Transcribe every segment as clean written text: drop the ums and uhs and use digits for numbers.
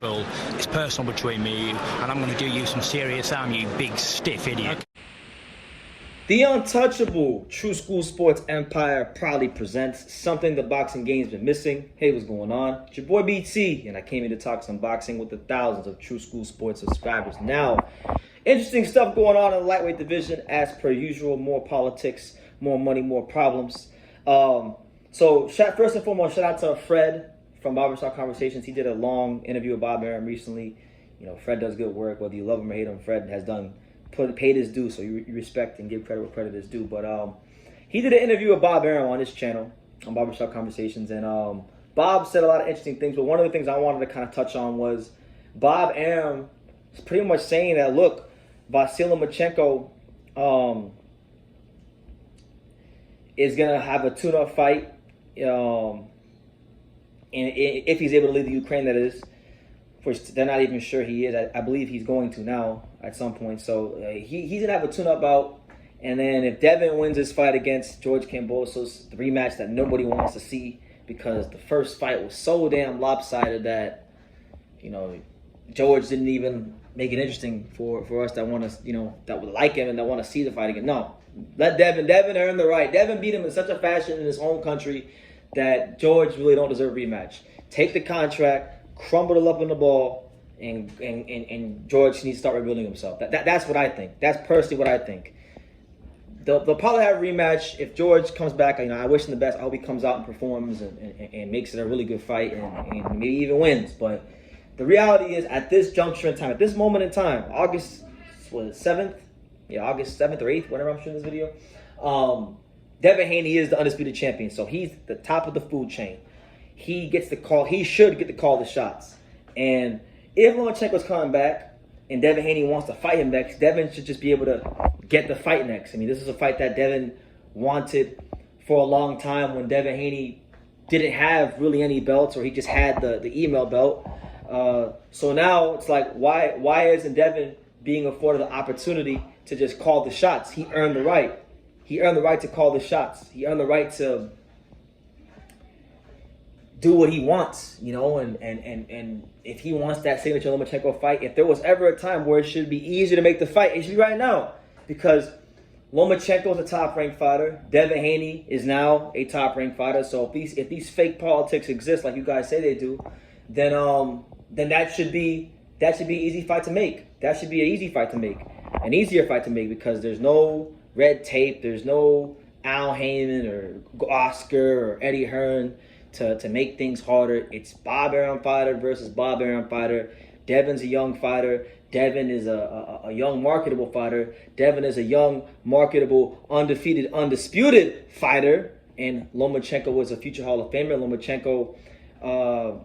Well, it's personal between me and you, and I'm going to do you some serious harm, you big stiff idiot. The untouchable True School Sports Empire proudly presents something the boxing game's been missing. Hey, what's going on? It's your boy BT, and I came here to talk some boxing with the thousands of True School Sports subscribers. Now, interesting stuff going on in the lightweight division, as per usual. More politics, more money, more problems. First and foremost, shout out to Fred from Barbershop Conversations. He did a long interview with Bob Arum recently. You know, Fred does good work. Whether you love him or hate him, Fred has paid his due, so you respect and give credit where credit is due. But he did an interview with Bob Arum on his channel, on Barbershop Conversations, and Bob said a lot of interesting things, but one of the things I wanted to kind of touch on was Bob Arum is pretty much saying that, look, Vasily Lomachenko is going to have a tune-up fight, and if he's able to leave the Ukraine, that is, which they're not even sure he is. I believe he's going to now at some point. So he's going to have a tune-up bout. And then if Devin wins his fight against George Kambosos, the rematch that nobody wants to see because the first fight was so damn lopsided that, you know, George didn't even make it interesting for us that want to, you know, that would like him and that want to see the fight again. No, let Devin earn the right. Devin beat him in such a fashion in his home country that George really don't deserve a rematch. Take the contract, crumble it up in the ball, and George needs to start rebuilding himself. That's what I think. That's personally what I think. They'll probably have a rematch if George comes back. You know, I wish him the best. I hope he comes out and performs and makes it a really good fight and maybe even wins. But the reality is, at this juncture in time, at this moment in time, August 7th? Yeah, August 7th or 8th, whenever I'm shooting this video. Devin Haney is the undisputed champion, so he's the top of the food chain. He gets the call. He should get to call the shots. And if Lomachenko's coming back and Devin Haney wants to fight him next, Devin should just be able to get the fight next. I mean, this is a fight that Devin wanted for a long time when Devin Haney didn't have really any belts, or he just had the email belt. So now it's like, why isn't Devin being afforded the opportunity to just call the shots? He earned the right. He earned the right to call the shots. He earned the right to do what he wants, you know, and if he wants that signature Lomachenko fight, if there was ever a time where it should be easier to make the fight, it should be right now. Because Lomachenko is a top-ranked fighter. Devin Haney is now a top-ranked fighter. So if these fake politics exist, like you guys say they do, then that should be an easy fight to make. That should be an easy fight to make. An easier fight to make because there's no red tape, there's no Al Heyman or Oscar or Eddie Hearn to make things harder. It's Bob Arum fighter versus Bob Arum fighter. Devin's a young fighter. Devin is a young, marketable fighter. Devin is a young, marketable, undefeated, undisputed fighter. And Lomachenko was a future Hall of Famer. Lomachenko,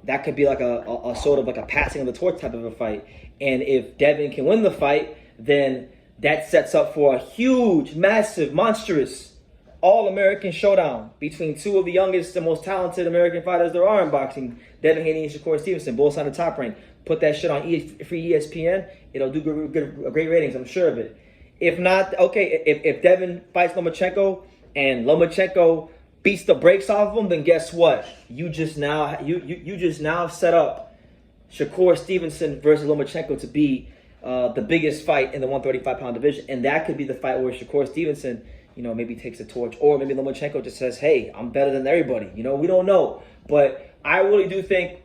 that could be like a sort of like a passing of the torch type of a fight. And if Devin can win the fight, then that sets up for a huge, massive, monstrous all-American showdown between two of the youngest and most talented American fighters there are in boxing, Devin Haney and Shakur Stevenson, both on the top rank. Put that shit on free ESPN. It'll do great ratings, I'm sure of it. If not, okay, if Devin fights Lomachenko and Lomachenko beats the brakes off of him, then guess what? You just now set up Shakur Stevenson versus Lomachenko to be the biggest fight in the 135-pound division, and that could be the fight where Shakur Stevenson, you know, maybe takes the torch, or maybe Lomachenko just says, "Hey, I'm better than everybody." You know, we don't know, but I really do think,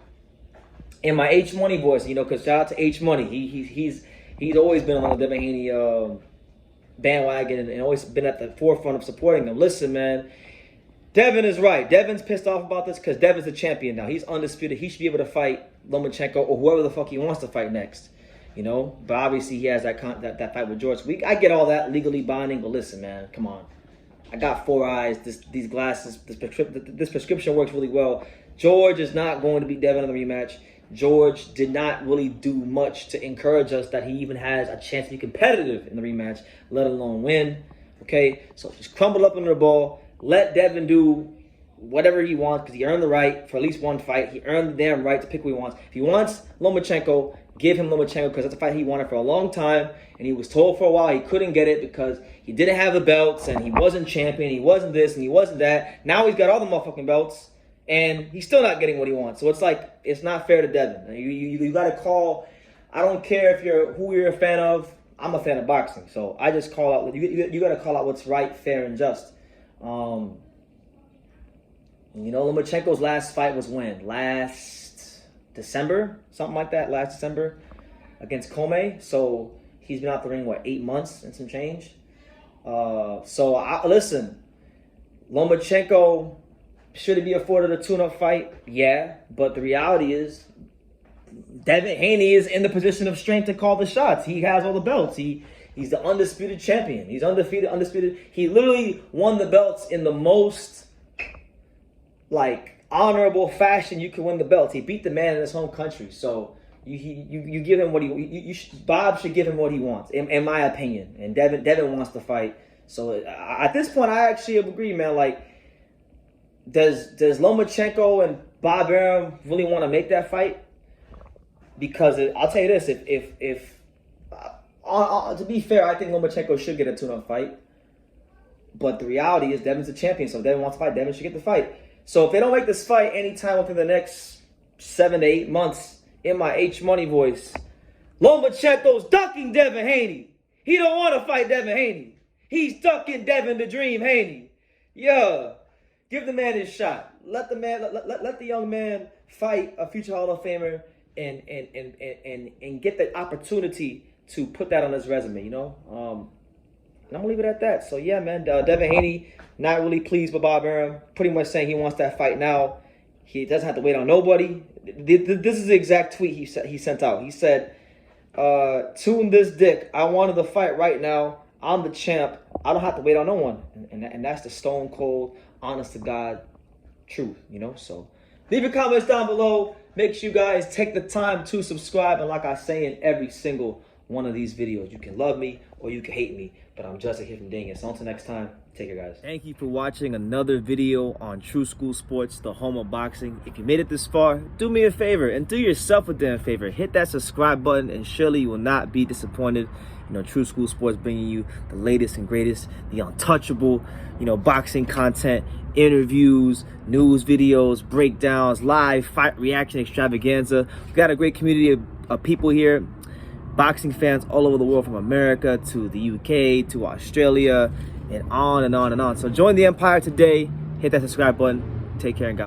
in my H Money voice, you know, because shout out to H Money, he's always been on the Devin Haney bandwagon and always been at the forefront of supporting them. Listen, man, Devin is right. Devin's pissed off about this because Devin's the champion now. He's undisputed. He should be able to fight Lomachenko or whoever the fuck he wants to fight next. You know, but obviously he has that fight with George. I get all that legally binding, but listen, man, come on. I got 4 eyes. These glasses, this prescription works really well. George is not going to beat Devin in the rematch. George did not really do much to encourage us that he even has a chance to be competitive in the rematch, let alone win. Okay, so just crumble up under the ball. Let Devin do whatever he wants because he earned the right for at least one fight. He earned the damn right to pick what he wants. If he wants Lomachenko, give him Lomachenko because that's a fight he wanted for a long time, and he was told for a while he couldn't get it because he didn't have the belts and he wasn't champion, he wasn't this and he wasn't that. Now he's got all the motherfucking belts, and he's still not getting what he wants. So it's like, it's not fair to Devin. You got to call. I don't care if who you're a fan of. I'm a fan of boxing, so I just call out. You got to call out what's right, fair, and just. Lomachenko's last fight was when? Last December, something like that. Last December against Kome. So he's been out the ring 8 months and some change. Listen, Lomachenko, should he be afforded a tune-up fight? Yeah, but the reality is, Devin Haney is in the position of strength to call the shots. He has all the belts. He's the undisputed champion. He's undisputed. He literally won the belts in the most honorable fashion you can win the belts. He beat the man in his home country. So you give him what Bob should give him what he wants, in my opinion. And Devin wants to fight. So at this point, I actually agree, man. Does Lomachenko and Bob Arum really want to make that fight? Because I'll tell you this: to be fair, I think Lomachenko should get a tune-up fight. But the reality is, Devin's a champion, so if Devin wants to fight, Devin should get the fight. So if they don't make this fight anytime within the next 7 to 8 months, in my H Money voice, Lomachenko's ducking Devin Haney. He don't want to fight Devin Haney. He's ducking Devin the Dream Haney. Yeah, give the man his shot. Let the young man fight a future Hall of Famer and get the opportunity to put that on his resume. And I'm gonna leave it at that. So yeah, man, Devin Haney not really pleased with Bob Arum. Pretty much saying he wants that fight now. He doesn't have to wait on nobody. This is the exact tweet he sent out. He said, "Tune this dick. I wanted the fight right now. I'm the champ. I don't have to wait on no one." And that's the stone cold, honest to God truth. So leave your comments down below. Make sure you guys take the time to subscribe. And like I say in every single one of these videos, you can love me or you can hate me, but I'm just here from Dang It. So until next time, take care, guys. Thank you for watching another video on True School Sports, the home of boxing. If you made it this far, do me a favor and do yourself a damn favor. Hit that subscribe button and surely you will not be disappointed. True School Sports bringing you the latest and greatest, the untouchable, boxing content, interviews, news videos, breakdowns, live fight reaction extravaganza. We've got a great community of people here. Boxing fans all over the world, from America to the UK to Australia and on and on and on. So join the empire today. Hit that subscribe button. Take care and God.